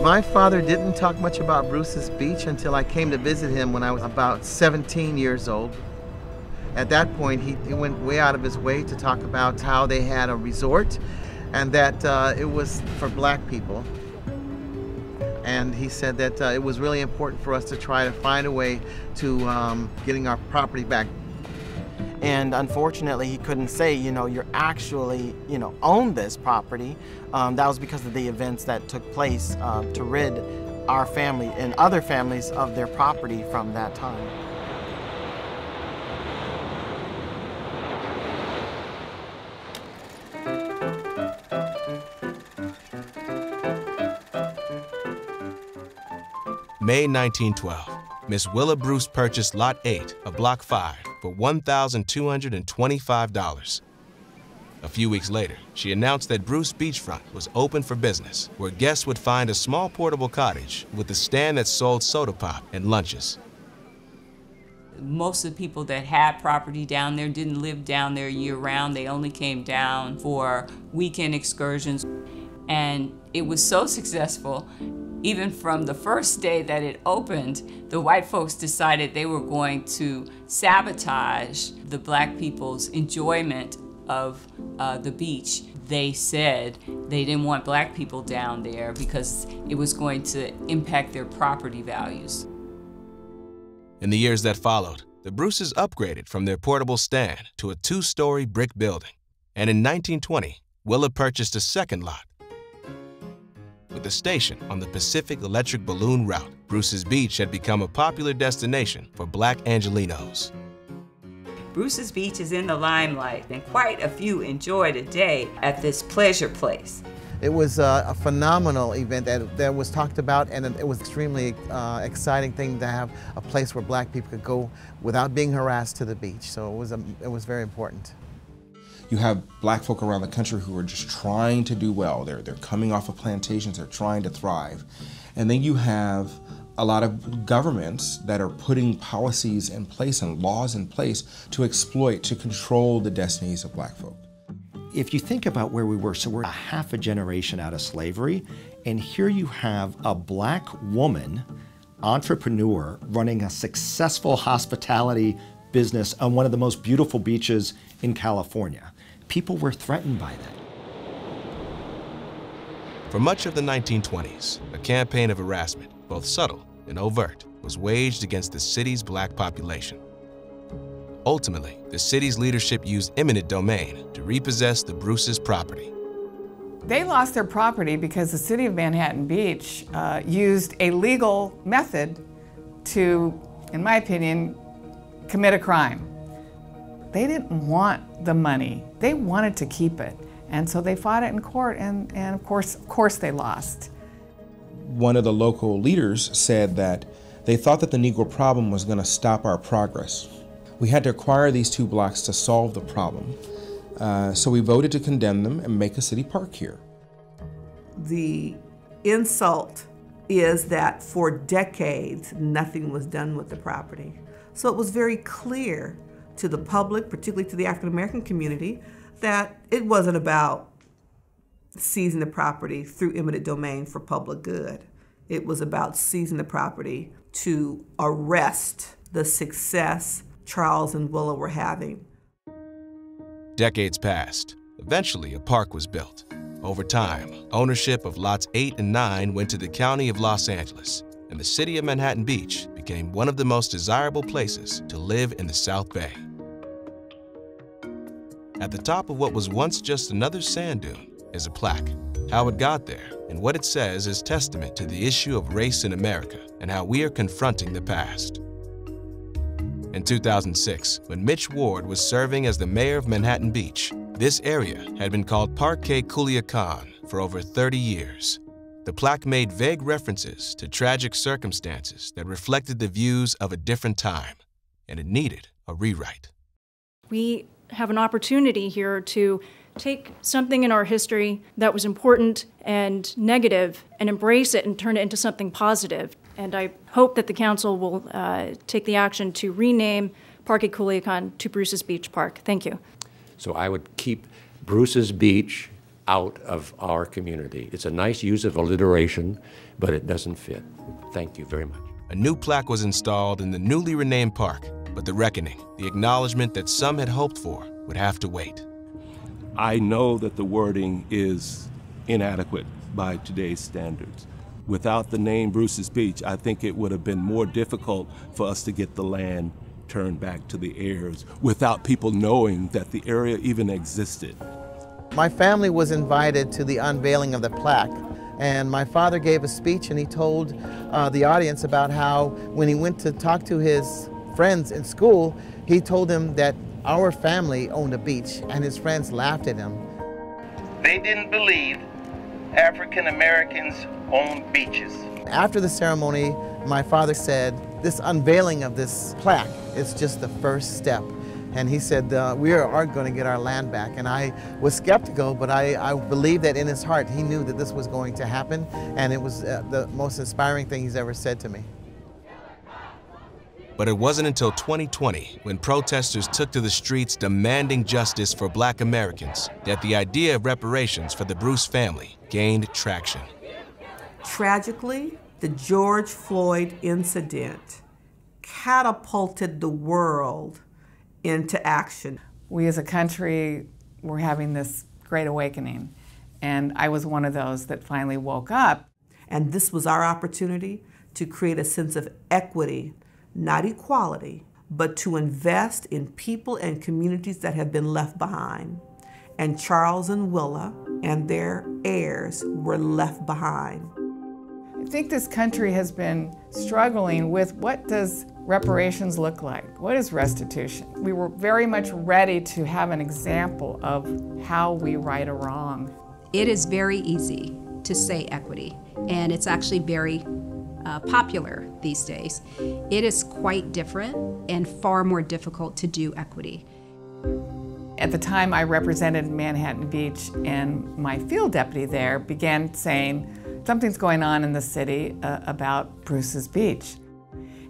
My father didn't talk much about Bruce's Beach until I came to visit him when I was about 17 years old. At that point, he went way out of his way to talk about how they had a resort and that it was for black people. And he said that it was really important for us to try to find a way to getting our property back. And unfortunately, he couldn't say, you're actually, own this property. That was because of the events that took place to rid our family and other families of their property from that time. May 1912, Miss Willa Bruce purchased Lot 8 of Block 5 for $1,225. A few weeks later, she announced that Bruce Beachfront was open for business, where guests would find a small portable cottage with a stand that sold soda pop and lunches. Most of the people that had property down there didn't live down there year-round. They only came down for weekend excursions. And it was so successful, even from the first day that it opened, the white folks decided they were going to sabotage the black people's enjoyment of the beach. They said they didn't want black people down there because it was going to impact their property values. In the years that followed, the Bruces upgraded from their portable stand to a 2-story brick building. And in 1920, Willa purchased a second lot. With a station on the Pacific Electric Balloon route, Bruce's Beach had become a popular destination for black Angelenos. Bruce's Beach is in the limelight, and quite a few enjoy a day at this pleasure place. It was a phenomenal event that was talked about, and it was extremely exciting thing to have a place where black people could go without being harassed to the beach. So it was very important. You have black folk around the country who are just trying to do well. They're coming off of plantations, they're trying to thrive. And then you have a lot of governments that are putting policies in place and laws in place to exploit, to control the destinies of black folk. If you think about where we were, so we're a half a generation out of slavery, and here you have a black woman, entrepreneur, running a successful hospitality business on one of the most beautiful beaches in California. People were threatened by that. For much of the 1920s, a campaign of harassment, both subtle and overt, was waged against the city's black population. Ultimately, the city's leadership used eminent domain to repossess the Bruces' property. They lost their property because the city of Manhattan Beach used a legal method to, in my opinion, commit a crime. They didn't want the money. They wanted to keep it. And so they fought it in court, and of course they lost. One of the local leaders said that they thought that the Negro problem was going to stop our progress. We had to acquire these 2 blocks to solve the problem. So we voted to condemn them and make a city park here. The insult is that for decades, nothing was done with the property. So it was very clear to the public, particularly to the African American community, that it wasn't about seizing the property through eminent domain for public good. It was about seizing the property to arrest the success Charles and Willa were having. Decades passed. Eventually, a park was built. Over time, ownership of lots 8 and 9 went to the County of Los Angeles, and the city of Manhattan Beach became one of the most desirable places to live in the South Bay. At the top of what was once just another sand dune is a plaque. How it got there and what it says is testament to the issue of race in America and how we are confronting the past. In 2006, when Mitch Ward was serving as the mayor of Manhattan Beach, this area had been called Parque Culiacan for over 30 years. The plaque made vague references to tragic circumstances that reflected the views of a different time, and it needed a rewrite. We have an opportunity here to take something in our history that was important and negative and embrace it and turn it into something positive. And I hope that the council will take the action to rename Parque Culiacan to Bruce's Beach Park. Thank you. So I would keep Bruce's Beach out of our community. It's a nice use of alliteration, but it doesn't fit. Thank you very much. A new plaque was installed in the newly renamed park, but the reckoning, the acknowledgement that some had hoped for, would have to wait. I know that the wording is inadequate by today's standards. Without the name Bruce's Beach, I think it would have been more difficult for us to get the land turned back to the heirs without people knowing that the area even existed. My family was invited to the unveiling of the plaque, and my father gave a speech and he told the audience about how when he went to talk to his friends in school, he told them that our family owned a beach, and his friends laughed at him. They didn't believe African Americans owned beaches. After the ceremony, my father said, this unveiling of this plaque is just the first step. And he said, we are going to get our land back. And I was skeptical, but I believe that in his heart he knew that this was going to happen, and it was the most inspiring thing he's ever said to me. But it wasn't until 2020, when protesters took to the streets demanding justice for Black Americans, that the idea of reparations for the Bruce family gained traction. Tragically, the George Floyd incident catapulted the world into action. We as a country were having this great awakening, and I was one of those that finally woke up. And this was our opportunity to create a sense of equity, not equality, but to invest in people and communities that have been left behind. And Charles and Willa and their heirs were left behind. I think this country has been struggling with what does reparations look like? What is restitution? We were very much ready to have an example of how we right a wrong. It is very easy to say equity, and it's actually very popular these days. It is quite different and far more difficult to do equity. At the time I represented Manhattan Beach, and my field deputy there began saying, something's going on in the city about Bruce's Beach.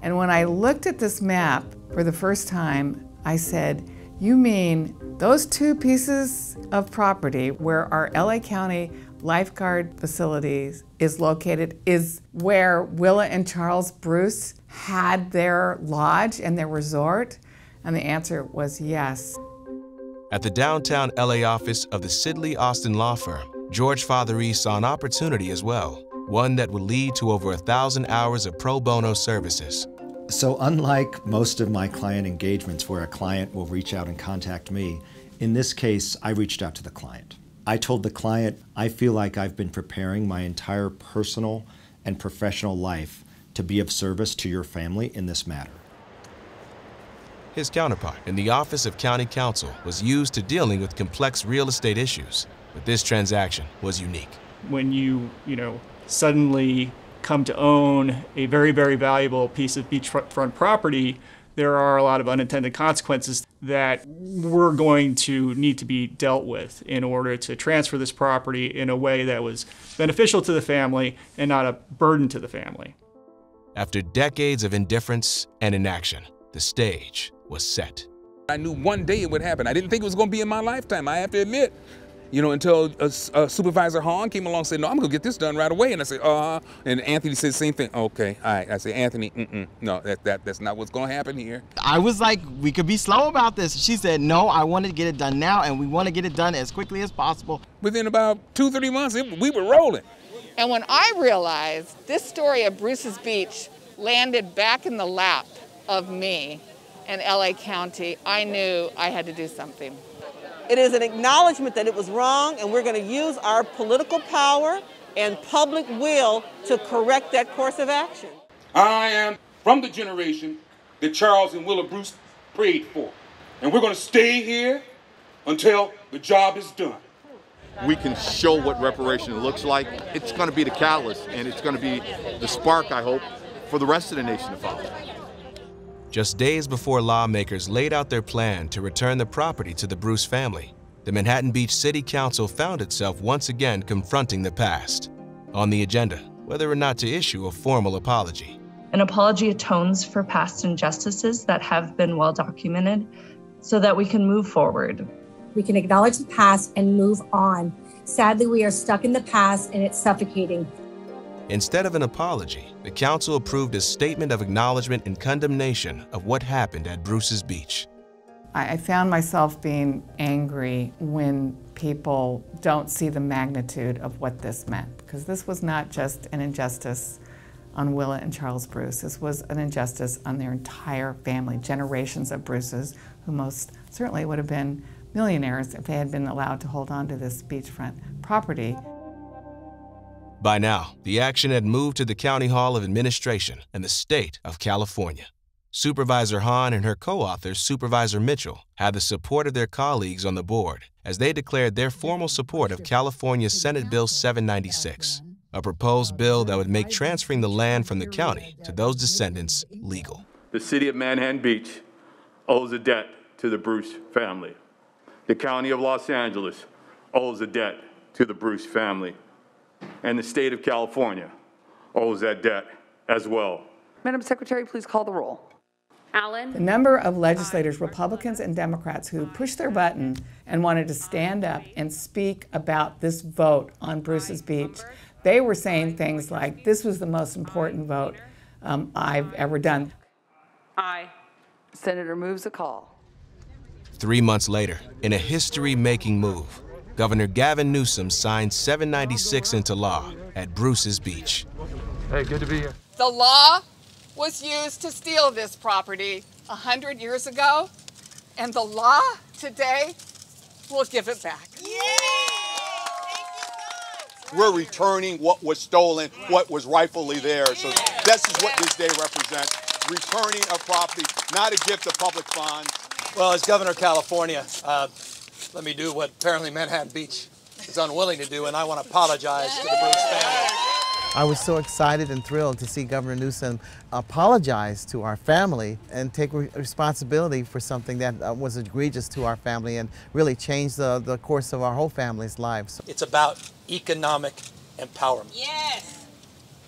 And when I looked at this map for the first time, I said, you mean those two pieces of property where our LA County lifeguard facilities is located is where Willa and Charles Bruce had their lodge and their resort? And the answer was yes. At the downtown LA office of the Sidley Austin law firm, George Fatheree saw an opportunity as well, one that would lead to over 1,000 hours of pro bono services. So unlike most of my client engagements where a client will reach out and contact me, in this case, I reached out to the client. I told the client, I feel like I've been preparing my entire personal and professional life to be of service to your family in this matter. His counterpart in the Office of County Counsel was used to dealing with complex real estate issues, but this transaction was unique. When you suddenly come to own a very, very valuable piece of beachfront property, there are a lot of unintended consequences that were going to need to be dealt with in order to transfer this property in a way that was beneficial to the family and not a burden to the family. After decades of indifference and inaction, the stage was set. I knew one day it would happen. I didn't think it was going to be in my lifetime, I have to admit. Until Supervisor Hahn came along and said, no, I'm going to get this done right away. And I said, and Anthony said the same thing. Okay, all right. I said, Anthony, no, that's not what's going to happen here. I was like, we could be slow about this. She said, no, I want to get it done now, and we want to get it done as quickly as possible. Within about 2-3 months, we were rolling. And when I realized this story of Bruce's Beach landed back in the lap of me and LA County, I knew I had to do something. It is an acknowledgement that it was wrong, and we're going to use our political power and public will to correct that course of action. I am from the generation that Charles and Willa Bruce prayed for. And we're going to stay here until the job is done. We can show what reparation looks like. It's going to be the catalyst, and it's going to be the spark, I hope, for the rest of the nation to follow. Just days before lawmakers laid out their plan to return the property to the Bruce family, the Manhattan Beach City Council found itself once again confronting the past. On the agenda, whether or not to issue a formal apology. An apology atones for past injustices that have been well documented so that we can move forward. We can acknowledge the past and move on Sadly, we are stuck in the past and it's suffocating. Instead of an apology, the council approved a statement of acknowledgement and condemnation of what happened at Bruce's Beach. I found myself being angry when people don't see the magnitude of what this meant, because this was not just an injustice on Willa and Charles Bruce. This was an injustice on their entire family, generations of Bruces, who most certainly would have been millionaires if they had been allowed to hold on to this beachfront property. By now, the action had moved to the County Hall of Administration and the state of California. Supervisor Hahn and her co-author, Supervisor Mitchell, had the support of their colleagues on the board as they declared their formal support of California's Senate Bill 796, a proposed bill that would make transferring the land from the county to those descendants legal. The city of Manhattan Beach owes a debt to the Bruce family. The county of Los Angeles owes a debt to the Bruce family. And the state of California owes that debt as well. Madam Secretary, please call the roll. The number of legislators, Republicans and Democrats, who pushed their button and wanted to stand up and speak about this vote on Bruce's Beach, they were saying things like, this was the most important vote I've ever done. Aye. Senator moves a call. 3 months later, in a history-making move, Governor Gavin Newsom signed 796 into law at Bruce's Beach. Hey, good to be here. The law was used to steal this property 100 years ago, and the law today will give it back. We're returning what was stolen, what was rightfully theirs. So this is what this day represents. Returning a property, not a gift of public funds. Well, as Governor of California, let me do what apparently Manhattan Beach is unwilling to do, and I want to apologize to the Bruce family. I was so excited and thrilled to see Governor Newsom apologize to our family and take responsibility for something that was egregious to our family and really changed the course of our whole family's lives. It's about economic empowerment. Yes.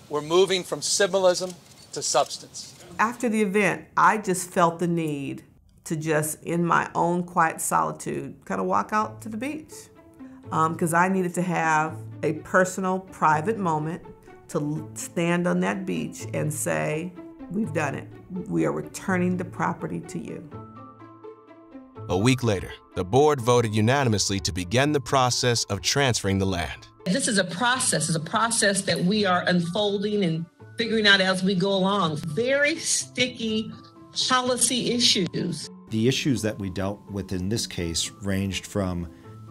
We're moving from symbolism to substance. After the event, I just felt the need to just, in my own quiet solitude, kind of walk out to the beach. Because I needed to have a personal, private moment to stand on that beach and say, we've done it. We are returning the property to you. A week later, the board voted unanimously to begin the process of transferring the land. This is a process. It's a process that we are unfolding and figuring out as we go along. Very sticky policy issues. The issues that we dealt with in this case ranged from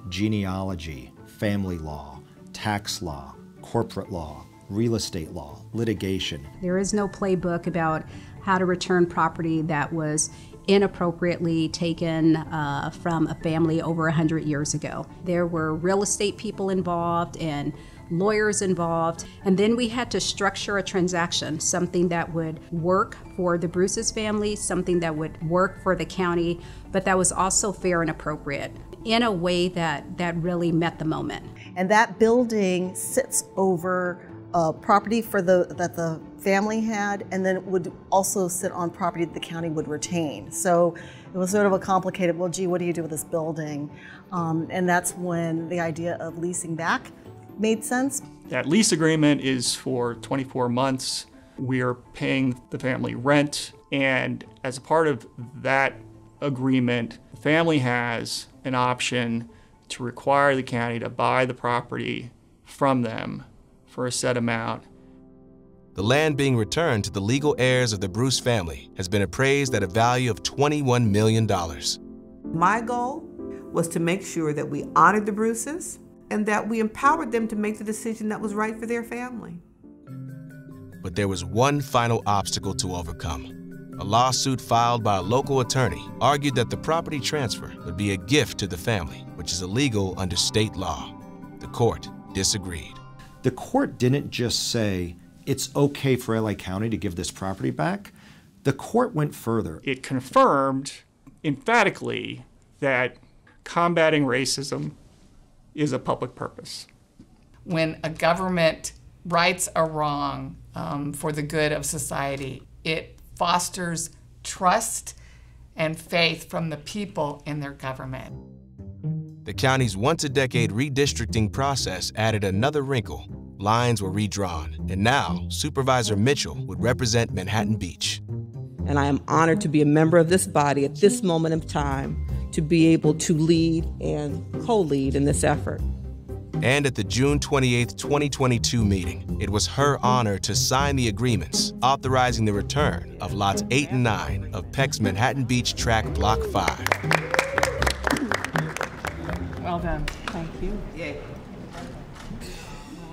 genealogy, family law, tax law, corporate law, real estate law, litigation. There is no playbook about how to return property that was inappropriately taken from a family over 100 years ago. There were real estate people involved and lawyers involved, and then we had to structure a transaction, something that would work for the Bruce's family, something that would work for the county, but that was also fair and appropriate in a way that really met the moment. And that building sits over property that the family had, and then it would also sit on property that the county would retain. So it was sort of a complicated, well, gee, what do you do with this building? And that's when the idea of leasing back made sense. That lease agreement is for 24 months. We are paying the family rent, and as a part of that agreement, the family has an option to require the county to buy the property from them for a set amount. The land being returned to the legal heirs of the Bruce family has been appraised at a value of $21 million. My goal was to make sure that we honored the Bruces and that we empowered them to make the decision that was right for their family. But there was one final obstacle to overcome. A lawsuit filed by a local attorney argued that the property transfer would be a gift to the family, which is illegal under state law. The court disagreed. The court didn't just say, it's okay for LA County to give this property back. The court went further. It confirmed emphatically that combating racism is a public purpose. When a government rights a wrong for the good of society, it fosters trust and faith from the people in their government. The county's once-a-decade redistricting process added another wrinkle. Lines were redrawn, and now Supervisor Mitchell would represent Manhattan Beach. And I am honored to be a member of this body at this moment of time to be able to lead and co-lead in this effort. And at the June 28, 2022 meeting, it was her honor to sign the agreements authorizing the return of lots 8 and 9 of Peck's Manhattan Beach Tract Block 5. Well done. Thank you. Yay.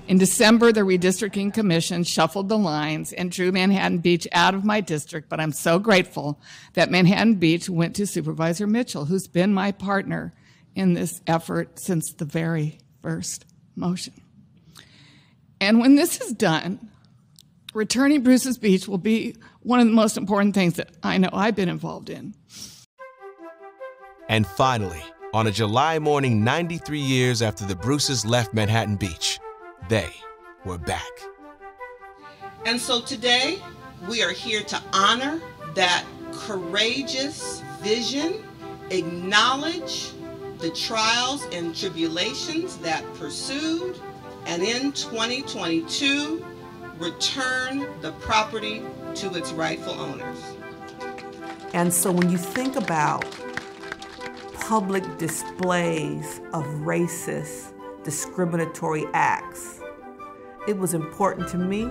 In December, the Redistricting Commission shuffled the lines and drew Manhattan Beach out of my district, but I'm so grateful that Manhattan Beach went to Supervisor Mitchell, who's been my partner in this effort since the very first motion. And when this is done, returning Bruce's Beach will be one of the most important things that I know I've been involved in. And finally, on a July morning 93 years after the Bruces left Manhattan Beach, they were back. And so today, we are here to honor that courageous vision, acknowledge the trials and tribulations that pursued, and in 2022, return the property to its rightful owners. And so when you think about public displays of racist, discriminatory acts, it was important to me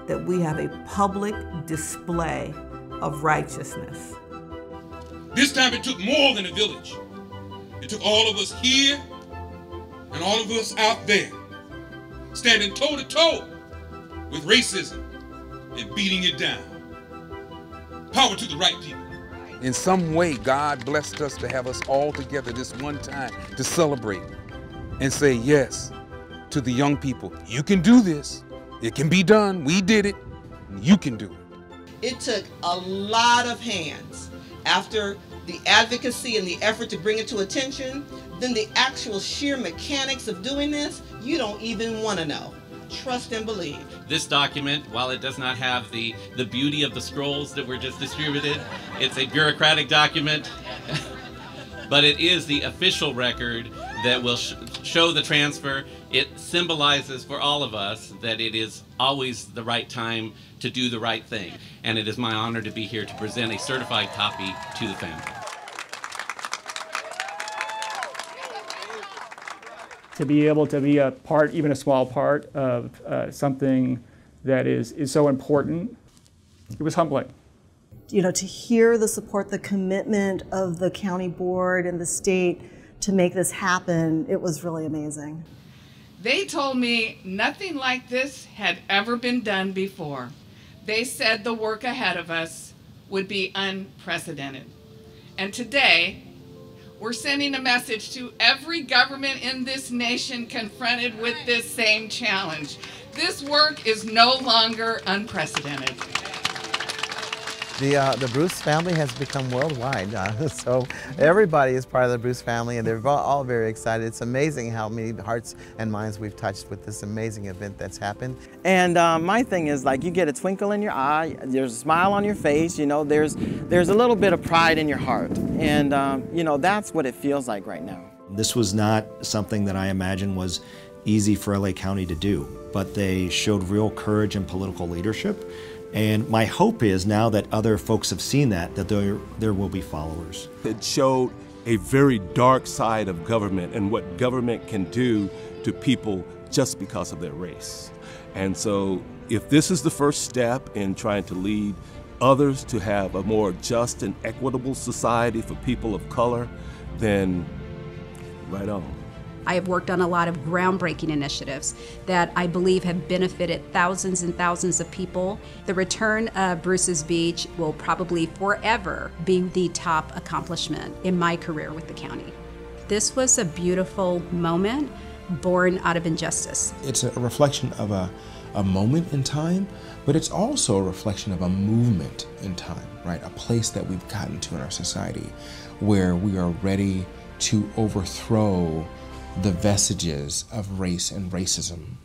that we have a public display of righteousness. This time it took more than a village. It took all of us here and all of us out there, standing toe-to-toe with racism and beating it down. Power to the right people. In some way, God blessed us to have us all together this one time to celebrate and say yes to the young people. You can do this. It can be done. We did it. You can do it. It took a lot of hands. After the advocacy and the effort to bring it to attention, then the actual sheer mechanics of doing this, you don't even want to know. Trust and believe. This document, while it does not have the beauty of the scrolls that were just distributed, it's a bureaucratic document, but it is the official record that will show the transfer. It symbolizes for all of us that it is always the right time to do the right thing. And it is my honor to be here to present a certified copy to the family. To be able to be a part, even a small part, of something that is so important, it was humbling. You know, to hear the support, the commitment of the county board and the state to make this happen, it was really amazing. They told me nothing like this had ever been done before. They said the work ahead of us would be unprecedented. And today, we're sending a message to every government in this nation confronted with this same challenge. This work is no longer unprecedented. The Bruce family has become worldwide, so everybody is part of the Bruce family, and they're all very excited. It's amazing how many hearts and minds we've touched with this amazing event that's happened. And my thing is, like, you get a twinkle in your eye, there's a smile on your face, you know, there's a little bit of pride in your heart, and you know, that's what it feels like right now. This was not something that I imagine was easy for LA County to do, but they showed real courage and political leadership. And my hope is now that other folks have seen that there will be followers. It showed a very dark side of government and what government can do to people just because of their race. And so if this is the first step in trying to lead others to have a more just and equitable society for people of color, then right on. I have worked on a lot of groundbreaking initiatives that I believe have benefited thousands and thousands of people. The return of Bruce's Beach will probably forever be the top accomplishment in my career with the county. This was a beautiful moment born out of injustice. It's a reflection of a moment in time, but it's also a reflection of a movement in time, right? A place that we've gotten to in our society where we are ready to overthrow the vestiges of race and racism